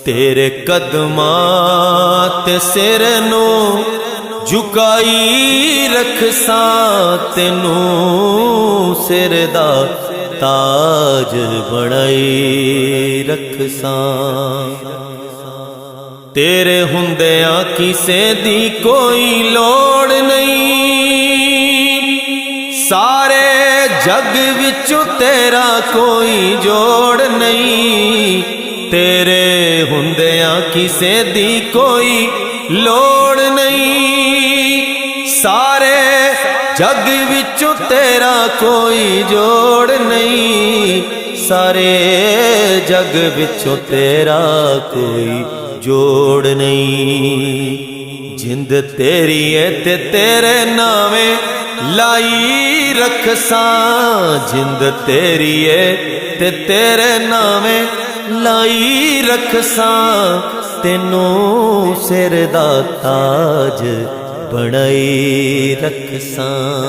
तेरे कदमां ते सिर नू झुकाई रखसां, तेनू सिर दा ताज बनाई रखसां। तेरे हुंदियां किसे दी कोई लोड़ नहीं, सारे जग विचों तेरा कोई जोड़ नहीं। तेरे हुंदियां किसे दी कोई लोड़ नहीं, सारे जग विचों तेरा कोई जोड़ नहीं। सारे जग विचों तेरा कोई जोड़ नहीं। जिंद तेरी है ते तेरे नावे लाई रखसां, जिंद तेरी है ते तेरे नावे लाई रखसां। तेनू सिर दा ताज बनाई रखसां।